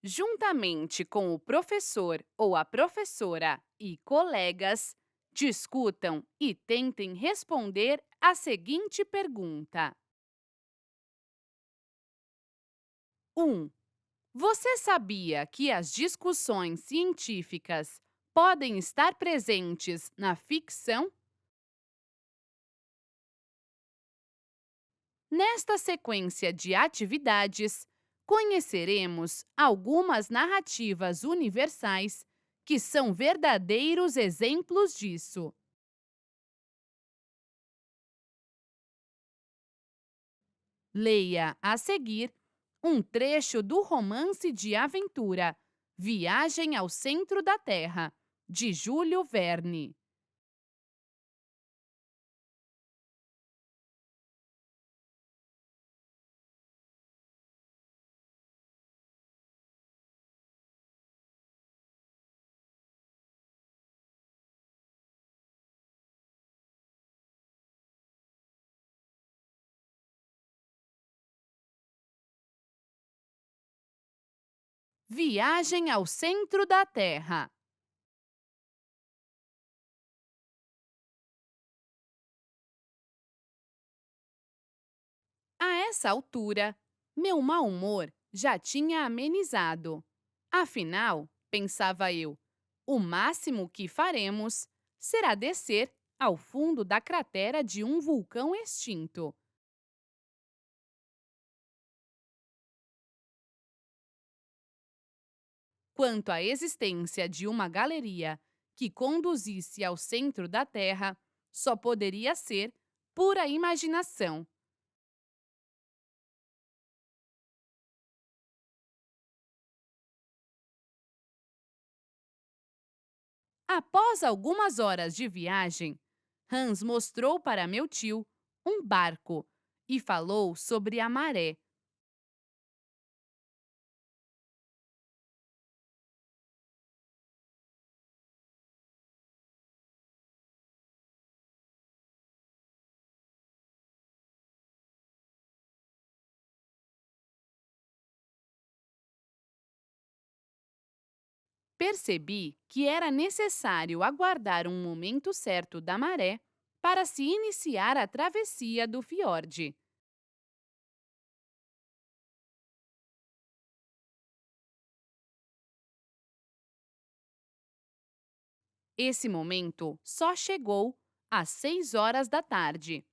Juntamente com o professor ou a professora e colegas, discutam e tentem responder a seguinte pergunta: 1. Você sabia que as discussões científicas podem estar presentes na ficção? Nesta sequência de atividades, conheceremos algumas narrativas universais que são verdadeiros exemplos disso. Leia a seguir um trecho do romance de aventura Viagem ao Centro da Terra, de Júlio Verne. Viagem ao Centro da Terra. A essa altura, meu mau humor já tinha amenizado. Afinal, pensava eu, o máximo que faremos será descer ao fundo da cratera de um vulcão extinto. Quanto à existência de uma galeria que conduzisse ao centro da Terra, só poderia ser pura imaginação. Após algumas horas de viagem, Hans mostrou para meu tio um barco e falou sobre a maré. Percebi que era necessário aguardar um momento certo da maré para se iniciar a travessia do fiord. Esse momento só chegou às 6 horas da tarde.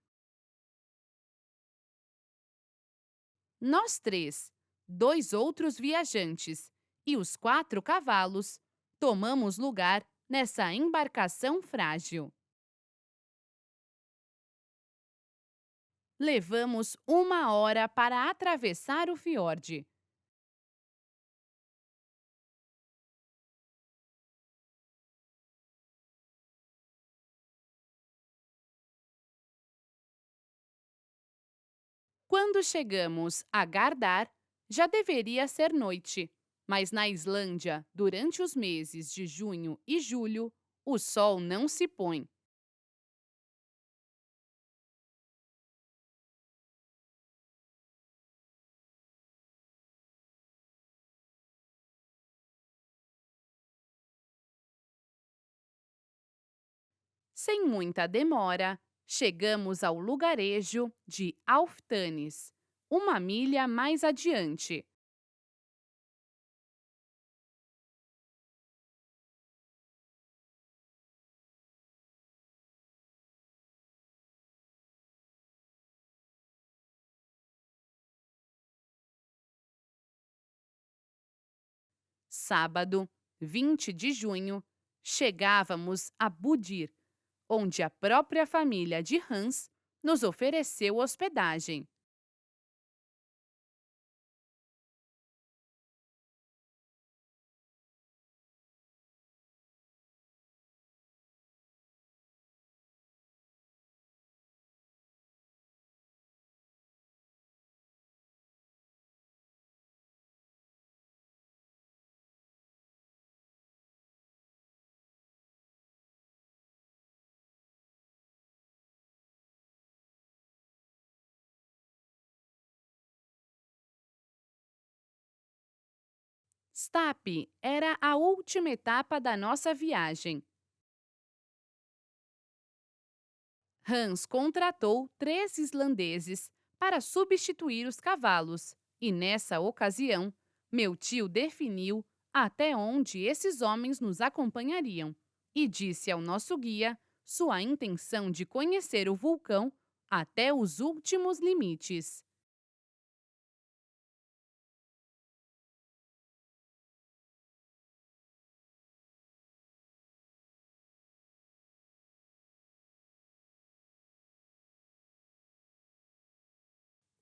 Nós três, dois outros viajantes e os 4 cavalos tomamos lugar nessa embarcação frágil. Levamos 1 hora para atravessar o fiord. Quando chegamos a Gardar, já deveria ser noite, mas na Islândia, durante os meses de junho e julho, o sol não se põe. Sem muita demora, chegamos ao lugarejo de Alftanes, 1 milha mais adiante. Sábado, 20 de junho, chegávamos a Budir, onde a própria família de Hans nos ofereceu hospedagem. Stapi era a última etapa da nossa viagem. Hans contratou 3 islandeses para substituir os cavalos, e nessa ocasião, meu tio definiu até onde esses homens nos acompanhariam e disse ao nosso guia sua intenção de conhecer o vulcão até os últimos limites.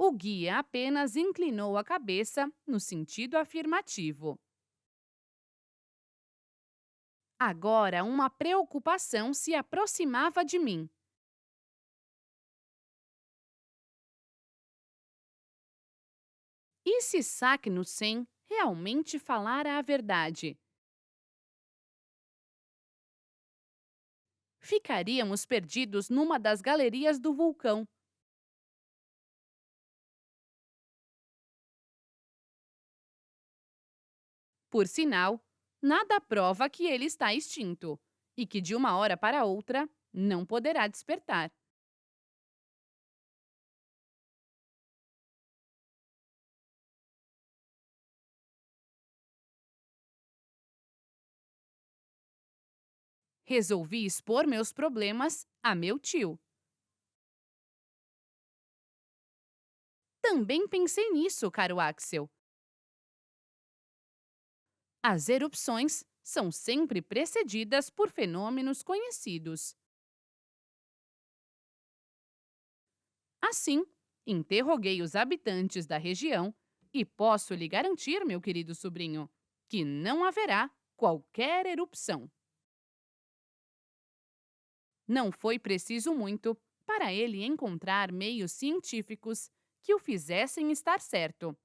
O guia apenas inclinou a cabeça no sentido afirmativo. Agora, uma preocupação se aproximava de mim. E se Saknussemm realmente falara a verdade? Ficaríamos perdidos numa das galerias do vulcão. Por sinal, nada prova que ele está extinto e que de uma hora para outra não poderá despertar. Resolvi expor meus problemas a meu tio. Também pensei nisso, caro Axel. As erupções são sempre precedidas por fenômenos conhecidos. Assim, interroguei os habitantes da região e posso lhe garantir, meu querido sobrinho, que não haverá qualquer erupção. Não foi preciso muito para ele encontrar meios científicos que o fizessem estar certo.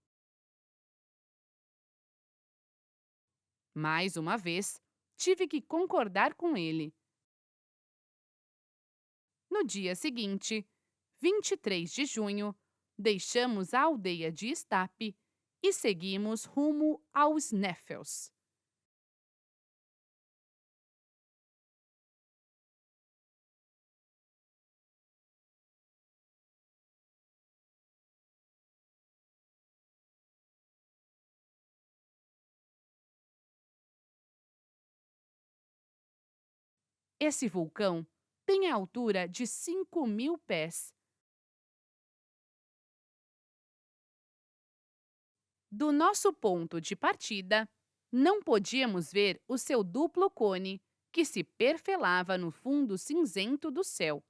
Mais uma vez, tive que concordar com ele. No dia seguinte, 23 de junho, deixamos a aldeia de Stapi e seguimos rumo aos Sneffels. Esse vulcão tem a altura de 5.000 pés. Do nosso ponto de partida, não podíamos ver o seu duplo cone, que se perfelava no fundo cinzento do céu.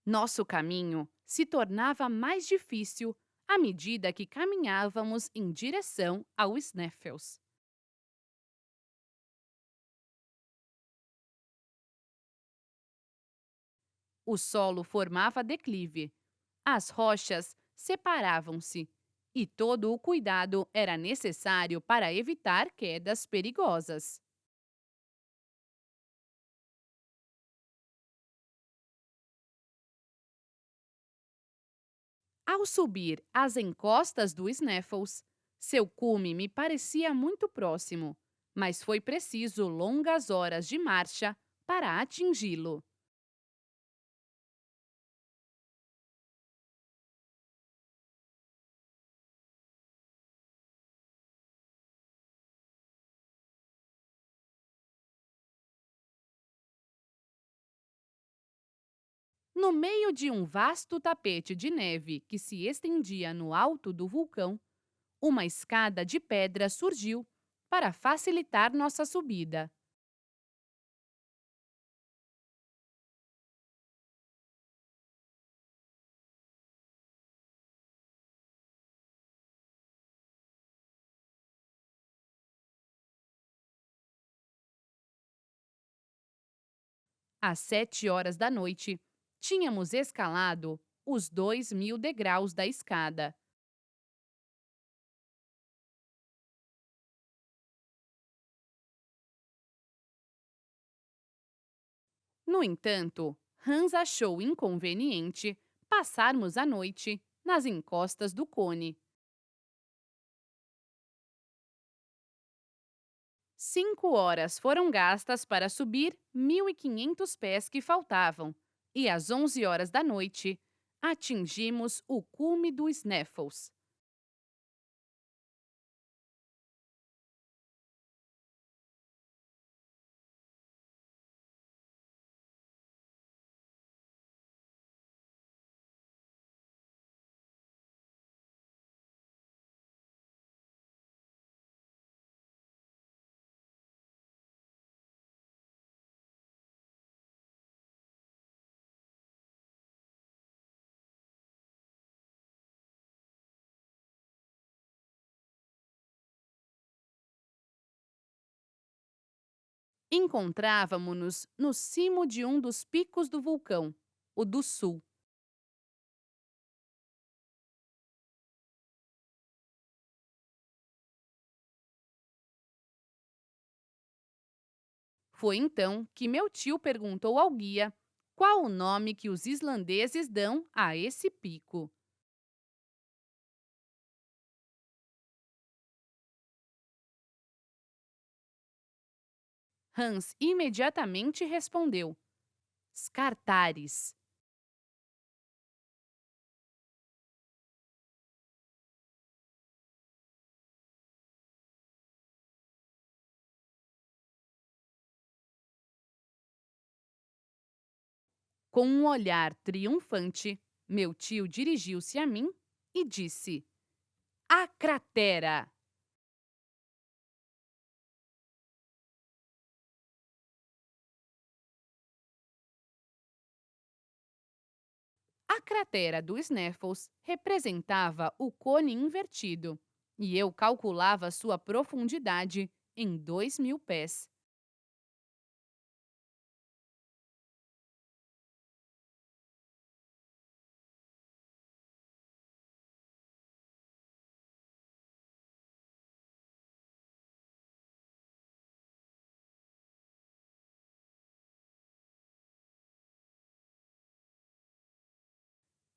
Nosso caminho se tornava mais difícil à medida que caminhávamos em direção ao Sneffels. O solo formava declive, as rochas separavam-se e todo o cuidado era necessário para evitar quedas perigosas. Ao subir as encostas do Sneffels, seu cume me parecia muito próximo, mas foi preciso longas horas de marcha para atingi-lo. No meio de um vasto tapete de neve que se estendia no alto do vulcão, uma escada de pedra surgiu para facilitar nossa subida. Às 7 horas da noite, tínhamos escalado os 2.000 degraus da escada. No entanto, Hans achou inconveniente passarmos a noite nas encostas do cone. 5 horas foram gastas para subir 1.500 pés que faltavam, e às 11 horas da noite, atingimos o cume do Sneffels. Encontrávamo-nos no cimo de um dos picos do vulcão, o do sul. Foi então que meu tio perguntou ao guia qual o nome que os islandeses dão a esse pico. Hans imediatamente respondeu: Scartaris. Com um olhar triunfante, meu tio dirigiu-se a mim e disse: A cratera! A cratera do Sneffels representava o cone invertido, e eu calculava sua profundidade em 2.000 pés.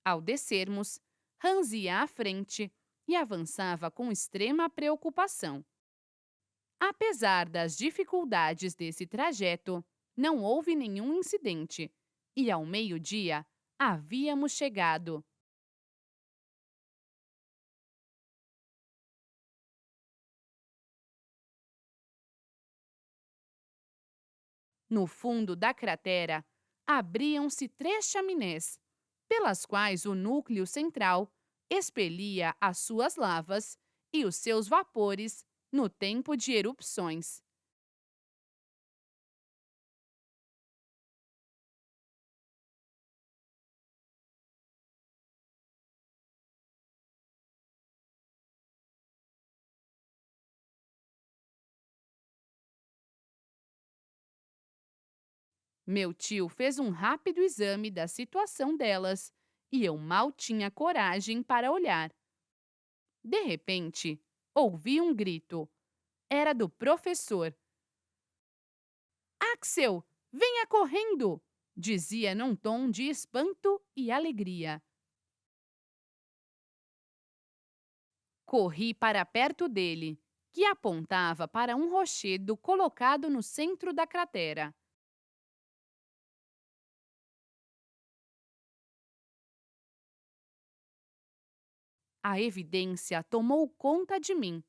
Ao descermos, Hans ia à frente e avançava com extrema preocupação. Apesar das dificuldades desse trajeto, não houve nenhum incidente e, ao meio-dia, havíamos chegado. No fundo da cratera, abriam-se 3 chaminés, pelas quais o núcleo central expelia as suas lavas e os seus vapores no tempo de erupções. Meu tio fez um rápido exame da situação delas e eu mal tinha coragem para olhar. De repente, ouvi um grito. Era do professor. Axel, venha correndo! Dizia num tom de espanto e alegria. Corri para perto dele, que apontava para um rochedo colocado no centro da cratera. A evidência tomou conta de mim.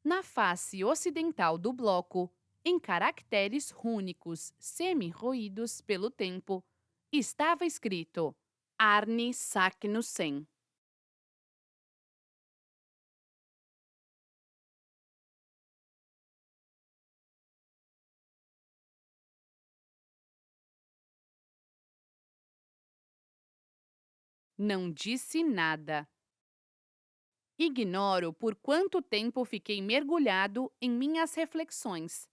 Na face ocidental do bloco, em caracteres rúnicos semi-roídos pelo tempo, estava escrito Arni Saknussen. Não disse nada. Ignoro por quanto tempo fiquei mergulhado em minhas reflexões.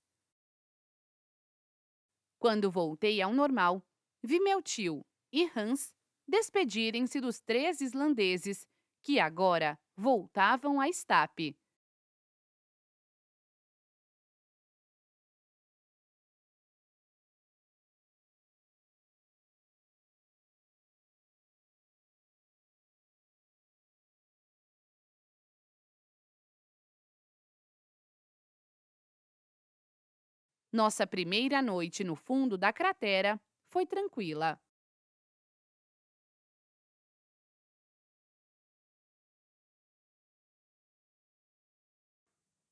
Quando voltei ao normal, vi meu tio e Hans despedirem-se dos 3 islandeses que agora voltavam à estape. Nossa primeira noite no fundo da cratera foi tranquila.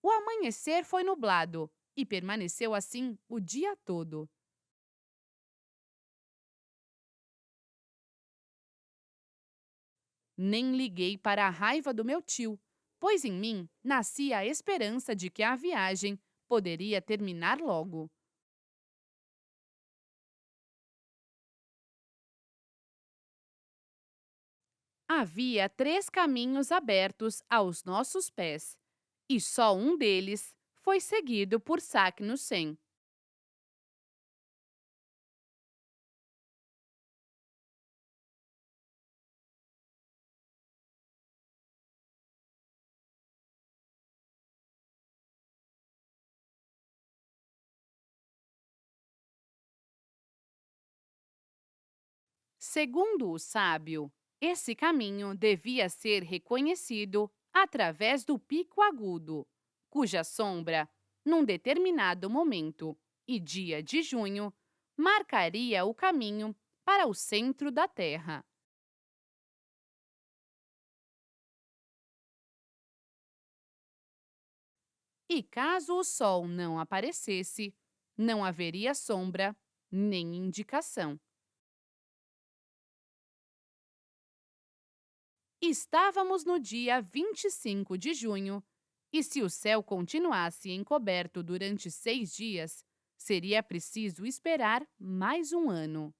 O amanhecer foi nublado e permaneceu assim o dia todo. Nem liguei para a raiva do meu tio, pois em mim nascia a esperança de que a viagem poderia terminar logo. Havia 3 caminhos abertos aos nossos pés, e só um deles foi seguido por Saknussemm. Segundo o sábio, esse caminho devia ser reconhecido através do pico agudo, cuja sombra, num determinado momento e dia de junho, marcaria o caminho para o centro da Terra. E caso o Sol não aparecesse, não haveria sombra nem indicação. Estávamos no dia 25 de junho, e se o céu continuasse encoberto durante 6 dias, seria preciso esperar mais um ano.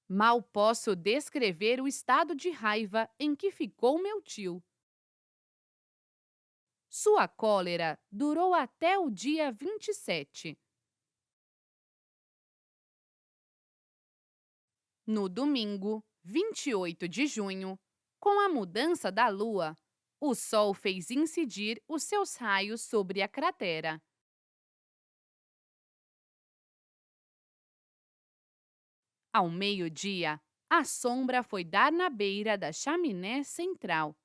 Mal posso descrever o estado de raiva em que ficou meu tio. Sua cólera durou até o dia 27. No domingo, 28 de junho, com a mudança da lua, o sol fez incidir os seus raios sobre a cratera. Ao meio-dia, a sombra foi dar na beira da chaminé central.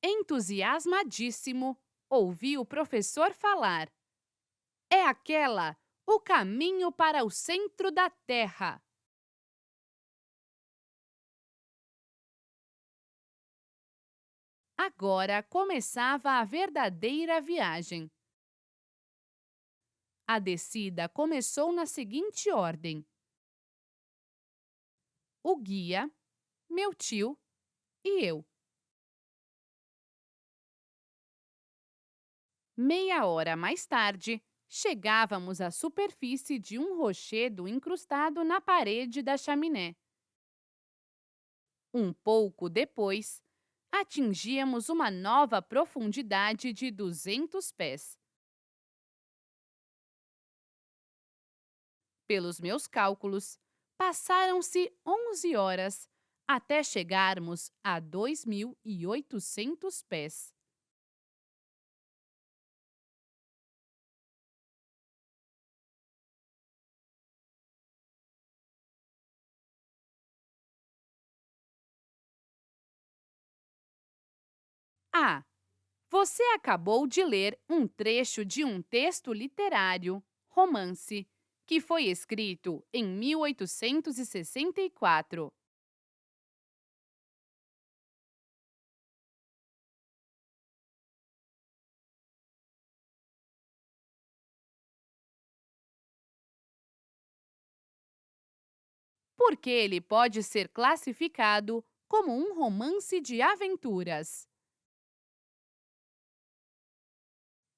Entusiasmadíssimo, ouvi o professor falar: é aquela, o caminho para o centro da Terra. Agora começava a verdadeira viagem. A descida começou na seguinte ordem: o guia, meu tio e eu. Meia hora mais tarde, chegávamos à superfície de um rochedo incrustado na parede da chaminé. Um pouco depois, atingíamos uma nova profundidade de 200 pés. Pelos meus cálculos, passaram-se 11 horas até chegarmos a 2.800 pés. Ah, você acabou de ler um trecho de um texto literário, romance, que foi escrito em 1864. Porque ele pode ser classificado como um romance de aventuras.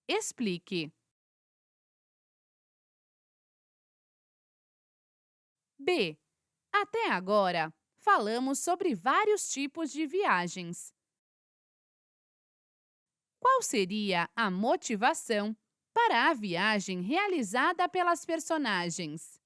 Explique. B. Até agora, falamos sobre vários tipos de viagens. Qual seria a motivação para a viagem realizada pelas personagens?